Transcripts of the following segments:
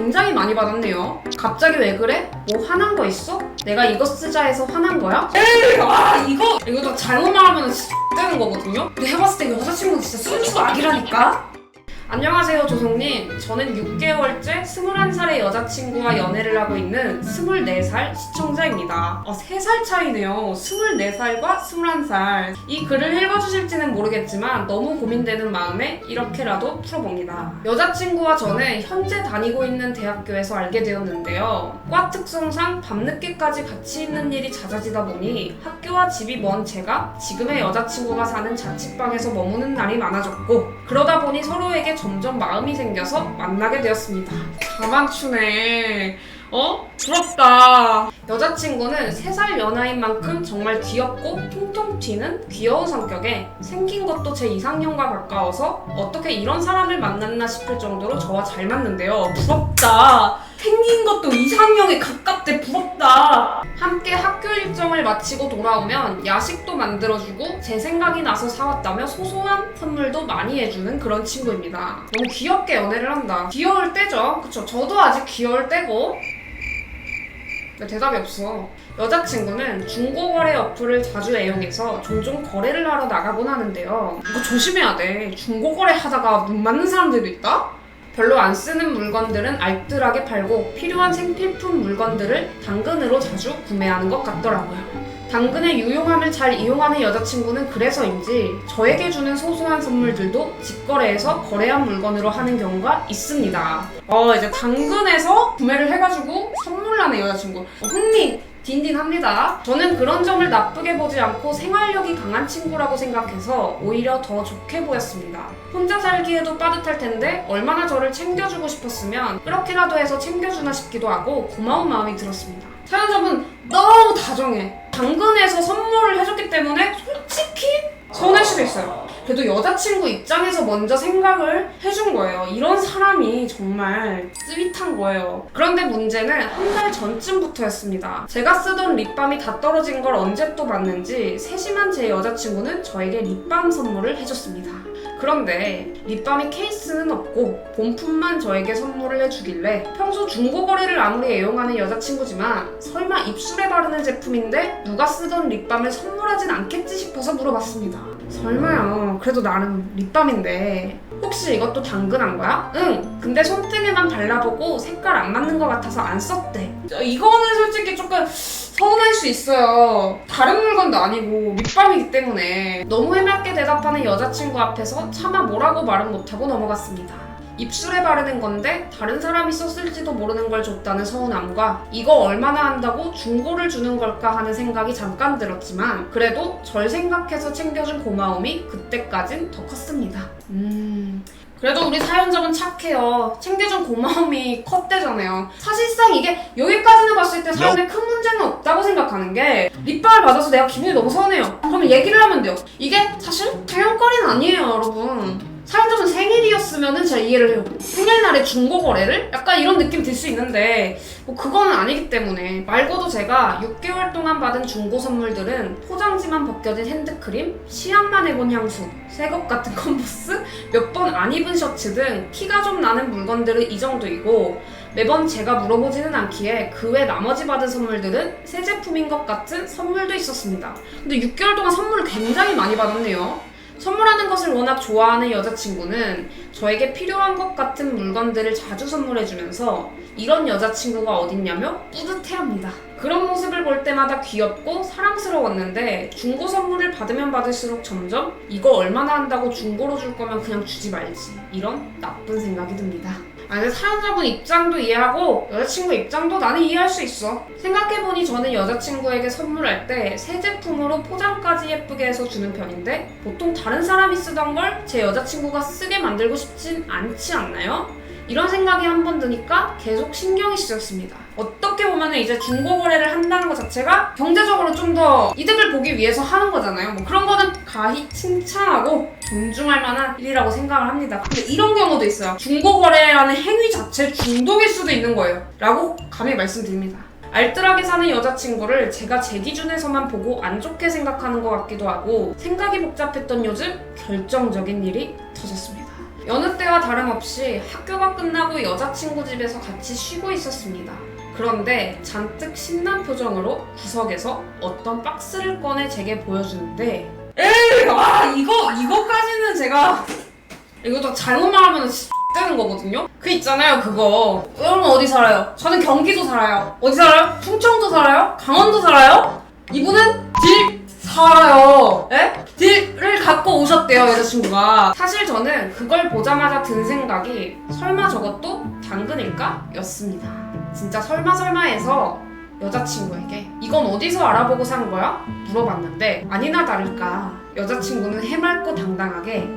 굉장히 많이 받았네요. 갑자기 왜 그래? 뭐 화난 거 있어? 내가 이거 쓰자 해서 화난 거야? 에이, 이거 다 잘못 말하면 되는 거거든요? 근데 해봤을 때 여자친구는 진짜 순수 악이라니까? 안녕하세요, 조송님. 저는 6개월째 21살의 여자친구와 연애를 하고 있는 24살 시청자입니다. 3살 차이네요. 24살과 21살. 이 글을 읽어주실지는 모르겠지만 너무 고민되는 마음에 이렇게라도 풀어봅니다. 여자친구와 저는 현재 다니고 있는 대학교에서 알게 되었는데요. 과 특성상 밤늦게까지 같이 있는 일이 잦아지다 보니 학교와 집이 먼 제가 지금의 여자친구가 사는 자취방에서 머무는 날이 많아졌고, 그러다 보니 서로에게 점점 마음이 생겨서 만나게 되었습니다. 가만추네. 부럽다. 여자친구는 3살 연하인 만큼 정말 귀엽고 통통 튀는 귀여운 성격에 생긴 것도 제 이상형과 가까워서 어떻게 이런 사람을 만났나 싶을 정도로 저와 잘 맞는데요. 부럽다. 생긴 것도 이상형에 가깝대. 부럽다. 함께 학교 일정을 마치고 돌아오면 야식도 만들어주고 제 생각이 나서 사왔다며 소소한 선물도 많이 해주는 그런 친구입니다. 너무 귀엽게 연애를 한다. 귀여울 때죠. 그쵸? 저도 아직 귀여울 때고. 대답이 없어. 여자친구는 중고거래 어플을 자주 애용해서 종종 거래를 하러 나가곤 하는데요. 이거 조심해야 돼. 중고거래 하다가 못 맞는 사람들도 있다? 별로 안 쓰는 물건들은 알뜰하게 팔고 필요한 생필품 물건들을 당근으로 자주 구매하는 것 같더라고요. 당근의 유용함을 잘 이용하는 여자친구는 그래서인지 저에게 주는 소소한 선물들도 직거래에서 거래한 물건으로 하는 경우가 있습니다. 이제 당근에서 구매를 해가지고 선물을 하는 여자친구. 흥미 딘딘합니다. 저는 그런 점을 나쁘게 보지 않고 생활력이 강한 친구라고 생각해서 오히려 더 좋게 보였습니다. 혼자 살기에도 빠듯할 텐데 얼마나 저를 챙겨주고 싶었으면 그렇게라도 해서 챙겨주나 싶기도 하고 고마운 마음이 들었습니다. 사연자분 너무 다정해. 당근에서 선물을 해줬기 때문에 솔직히 서운할 수도 있어요. 그래도 여자친구 입장에서 먼저 생각을 해준 거예요. 이런 사람이 정말 스윗한 거예요. 그런데 문제는 한 달 전쯤부터였습니다. 제가 쓰던 립밤이 다 떨어진 걸 언제 또 봤는지 세심한 제 여자친구는 저에게 립밤 선물을 해줬습니다. 그런데 립밤이 케이스는 없고 본품만 저에게 선물을 해주길래 평소 중고거래를 아무리 애용하는 여자친구지만 설마 입술에 바르는 제품인데 누가 쓰던 립밤을 선물하진 않겠지 싶어서 물어봤습니다. 설마요. 그래도 나름 립밤인데 혹시 이것도 당근한 거야? 응. 근데 손등에만 발라보고 색깔 안 맞는 것 같아서 안 썼대. 이거는 솔직히 조금 서운할 수 있어요. 다른 물건도 아니고 립밤이기 때문에. 너무 해맑게 대답하는 여자친구 앞에서 차마 뭐라고 말은 못하고 넘어갔습니다. 입술에 바르는 건데 다른 사람이 썼을지도 모르는 걸 줬다는 서운함과 이거 얼마나 한다고 중고를 주는 걸까 하는 생각이 잠깐 들었지만 그래도 절 생각해서 챙겨준 고마움이 그때까진 더 컸습니다. 그래도 우리 사연자분 착해요. 챙겨준 고마움이 컸대잖아요. 사실상 이게 여기까지는 봤을 때 사연에 큰 문제는 없다고 생각하는 게 립밤을 받아서 내가 기분이 너무 서운해요. 그러면 얘기를 하면 돼요. 이게 사실 당연거리는 아니에요, 여러분. 사연자분 생일이었으면은 제가 이해를 해요. 생일날에 중고거래를? 약간 이런 느낌이 들 수 있는데 뭐 그거는 아니기 때문에. 말고도 제가 6개월 동안 받은 중고 선물들은 포장지만 벗겨진 핸드크림, 시향만 해본 향수, 새것 같은 컨버스, 몇 번 안 입은 셔츠 등 티가 좀 나는 물건들은 이 정도이고 매번 제가 물어보지는 않기에 그 외 나머지 받은 선물들은 새 제품인 것 같은 선물도 있었습니다. 근데 6개월 동안 선물을 굉장히 많이 받았네요. 선물하는 것을 워낙 좋아하는 여자친구는 저에게 필요한 것 같은 물건들을 자주 선물해주면서 이런 여자친구가 어딨냐며 뿌듯해합니다. 그런 모습을 볼 때마다 귀엽고 사랑스러웠는데 중고 선물을 받으면 받을수록 점점 이거 얼마나 한다고 중고로 줄 거면 그냥 주지 말지 이런 나쁜 생각이 듭니다. 근데 사연자분 입장도 이해하고 여자친구 입장도 나는 이해할 수 있어. 생각해보니 저는 여자친구에게 선물할 때 새 제품으로 포장까지 예쁘게 해서 주는 편인데 보통 다른 사람이 쓰던 걸 제 여자친구가 쓰게 만들고 싶진 않지 않나요? 이런 생각이 한 번 드니까 계속 신경이 쓰였습니다. 어떻게 보면 이제 중고거래를 한다는 것 자체가 경제적으로 좀 더 이득을 보기 위해서 하는 거잖아요. 뭐 그런 거는 가히 칭찬하고 존중할 만한 일이라고 생각을 합니다. 근데 이런 경우도 있어요. 중고거래라는 행위 자체 중독일 수도 있는 거예요. 라고 감히 말씀드립니다. 알뜰하게 사는 여자친구를 제가 제 기준에서만 보고 안 좋게 생각하는 것 같기도 하고 생각이 복잡했던 요즘 결정적인 일이 터졌습니다. 여느 때와 다름없이 학교가 끝나고 여자친구 집에서 같이 쉬고 있었습니다. 그런데 잔뜩 신난 표정으로 구석에서 어떤 박스를 꺼내 제게 보여주는데 이거까지는 제가 이거 잘못 말하면 되는 거거든요? 그 있잖아요, 그거. 여러분 어디 살아요? 저는 경기도 살아요. 어디 살아요? 충청도 살아요? 강원도 살아요? 이분은 딜 살아요. 에? 딜을 갖고 오셨대요, 여자친구가. 사실 저는 그걸 보자마자 든 생각이 설마 저것도 당근일까? 였습니다. 진짜 설마 해서 여자친구에게 이건 어디서 알아보고 산 거야? 물어봤는데 아니나 다를까 여자친구는 해맑고 당당하게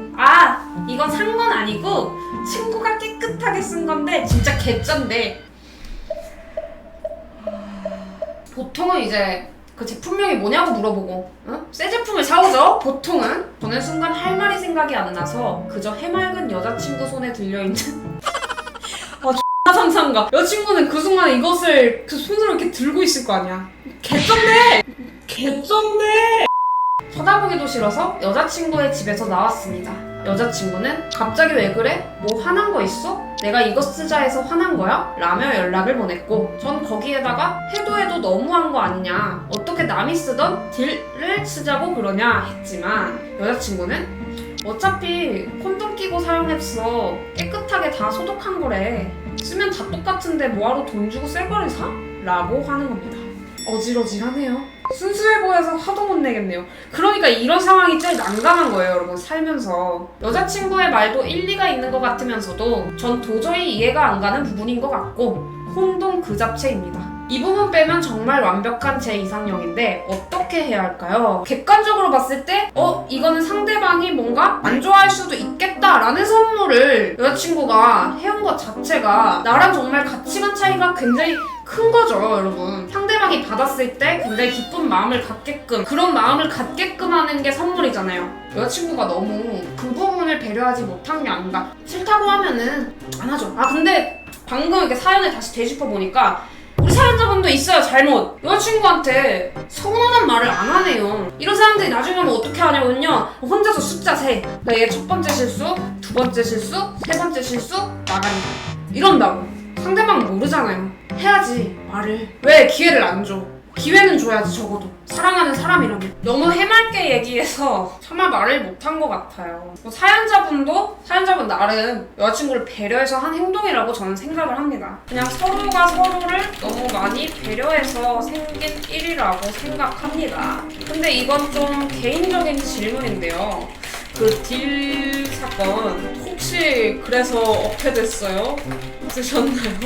이건 산 건 아니고 친구가 깨끗하게 쓴 건데 진짜 개쩐데. 보통은 이제 그 제품명이 뭐냐고 물어보고 새 제품을 사오죠, 보통은. 저는 순간 할 말이 생각이 안 나서 그저 해맑은 여자친구 손에 들려있는 상상가. 여자친구는 그 순간에 이것을 그 손으로 이렇게 들고 있을 거 아니야. 개쩐데! 쳐다보기도 싫어서 여자친구의 집에서 나왔습니다. 여자친구는 갑자기 왜 그래? 뭐 화난 거 있어? 내가 이거 쓰자 해서 화난 거야? 라며 연락을 보냈고 전 거기에다가 해도 너무한 거 아니냐, 어떻게 남이 쓰던 딜을 쓰자고 그러냐 했지만 여자친구는 어차피 콘돔 끼고 사용했어, 깨끗하게 다 소독한 거래, 쓰면 다 똑같은데 뭐하러 돈 주고 새 거를 사? 라고 하는 겁니다. 어질어질하네요. 순수해 보여서 화도 못 내겠네요. 그러니까 이런 상황이 제일 난감한 거예요, 여러분, 살면서. 여자친구의 말도 일리가 있는 것 같으면서도 전 도저히 이해가 안 가는 부분인 것 같고 혼동 그 자체입니다. 이 부분 빼면 정말 완벽한 제 이상형인데 어떻게 해야 할까요? 객관적으로 봤을 때 이거는 상대방이 뭔가 안 좋아할 수도 있겠다라는 선물을 여자친구가 해온 것 자체가 나랑 정말 가치관 차이가 굉장히 큰 거죠, 여러분. 상대방이 받았을 때 굉장히 기쁜 마음을 갖게끔, 그런 마음을 갖게끔 하는 게 선물이잖아요. 여자친구가 너무 그 부분을 배려하지 못한 게 아닌가. 싫다고 하면은 안 하죠. 근데 방금 이렇게 사연을 다시 되짚어보니까 우리 사연자분도 있어요, 잘못. 여자친구한테 서운하단 말을 안 하네요. 이런 사람들이 나중에 하면 어떻게 하냐면요, 혼자서 숫자 세. 얘 첫 번째 실수, 두 번째 실수, 세 번째 실수, 나가리. 이런다고. 상대방 모르잖아요. 해야지, 말을. 왜 기회를 안 줘? 기회는 줘야지, 적어도. 사랑하는 사람이라면. 너무 해맑게 얘기해서 차마 말을 못한 것 같아요. 사연자분 나름 여자친구를 배려해서 한 행동이라고 저는 생각을 합니다. 그냥 서로가 서로를 너무 많이 배려해서 생긴 일이라고 생각합니다. 근데 이건 좀 개인적인 질문인데요. 그 딜 사건 혹시 그래서 어떻게 됐어요? 쓰셨나요?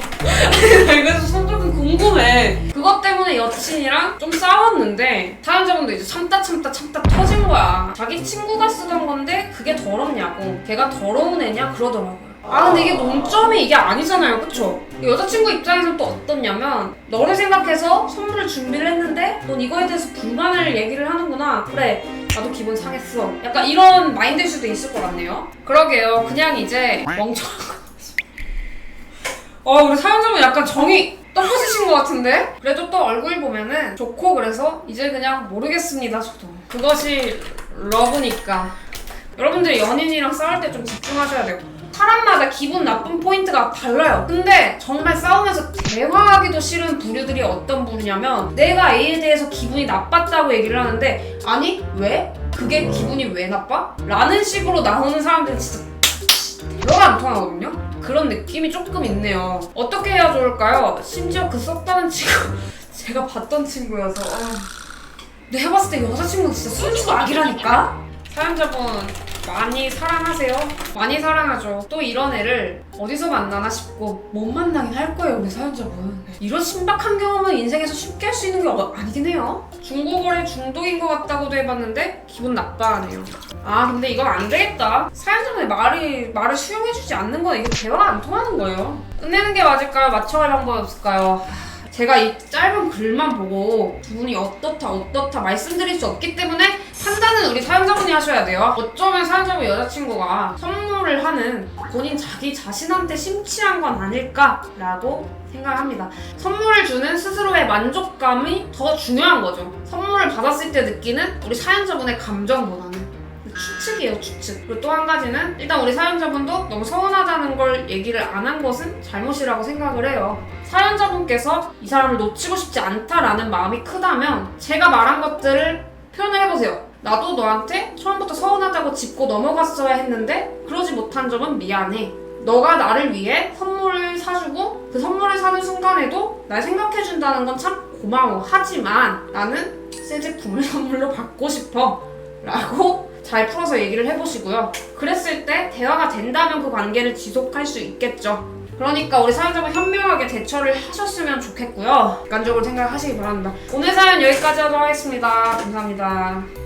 그래서 좀 궁금해. 그것 때문에 여친이랑 좀 싸웠는데 사연자분도 이제 참다 터진 거야. 자기 친구가 쓰던 건데 그게 더럽냐고, 걔가 더러운 애냐 그러더라고요. 근데 이게 논점이 이게 아니잖아요, 그쵸? 여자친구 입장에서는 또 어떻냐면 너를 생각해서 선물을 준비를 했는데 넌 이거에 대해서 불만을 얘기를 하는구나. 그래, 나도 기분 상했어. 약간 이런 마인드일 수도 있을 것 같네요. 그러게요. 그냥 이제 멍청한 거. 우리 사연자분 약간 정이 떨어지신 것 같은데? 그래도 또 얼굴 보면은 좋고, 그래서 이제 그냥 모르겠습니다, 저도. 그것이 러브니까. 여러분들이 연인이랑 싸울 때 좀 집중하셔야 돼요. 사람마다 기분 나쁜 포인트가 달라요. 근데 정말 싸우면서 대화하기도 싫은 부류들이 어떤 부류냐면 내가 A에 대해서 기분이 나빴다고 얘기를 하는데 아니 왜? 그게 기분이 왜 나빠? 라는 식으로 나오는 사람들은 진짜 대화가 안 통하거든요? 그런 느낌이 조금 있네요. 어떻게 해야 좋을까요? 심지어 그 썼다는 친구 제가 봤던 친구여서 근데 해봤을 때 여자친구는 진짜 순수 악이라니까? 사연자분 많이 사랑하세요. 많이 사랑하죠. 또 이런 애를 어디서 만나나 싶고 못 만나긴 할 거예요, 우리 사연자분. 이런 신박한 경험은 인생에서 쉽게 할 수 있는 게 아니긴 해요. 중고거래 중독인 것 같다고도 해봤는데 기분 나빠하네요. 근데 이건 안 되겠다. 사연자분의 말을 수용해주지 않는 건 이게 대화가 안 통하는 거예요. 끝내는 게 맞을까요? 맞춰갈 방법이 없을까요? 제가 이 짧은 글만 보고 두 분이 어떻다 말씀드릴 수 없기 때문에 판단은 우리 사연자분이 하셔야 돼요. 어쩌면 사연자분 여자친구가 선물을 하는 본인 자기 자신한테 심취한 건 아닐까라고 생각합니다. 선물을 주는 스스로의 만족감이 더 중요한 거죠. 선물을 받았을 때 느끼는 우리 사연자분의 감정보다는. 추측이에요, 추측. 그리고 또 한 가지는 일단 우리 사연자분도 너무 서운하다는 걸 얘기를 안 한 것은 잘못이라고 생각을 해요. 사연자분께서 이 사람을 놓치고 싶지 않다라는 마음이 크다면 제가 말한 것들을 표현을 해보세요. 나도 너한테 처음부터 서운하다고 짚고 넘어갔어야 했는데 그러지 못한 점은 미안해. 너가 나를 위해 선물을 사주고 그 선물을 사는 순간에도 날 생각해준다는 건 참 고마워. 하지만 나는 새 제품을 선물로 받고 싶어 라고 잘 풀어서 얘기를 해보시고요. 그랬을 때 대화가 된다면 그 관계를 지속할 수 있겠죠. 그러니까 우리 사연자분 현명하게 대처를 하셨으면 좋겠고요. 객관적으로 생각하시기 바랍니다. 오늘 사연 여기까지 하도록 하겠습니다. 감사합니다.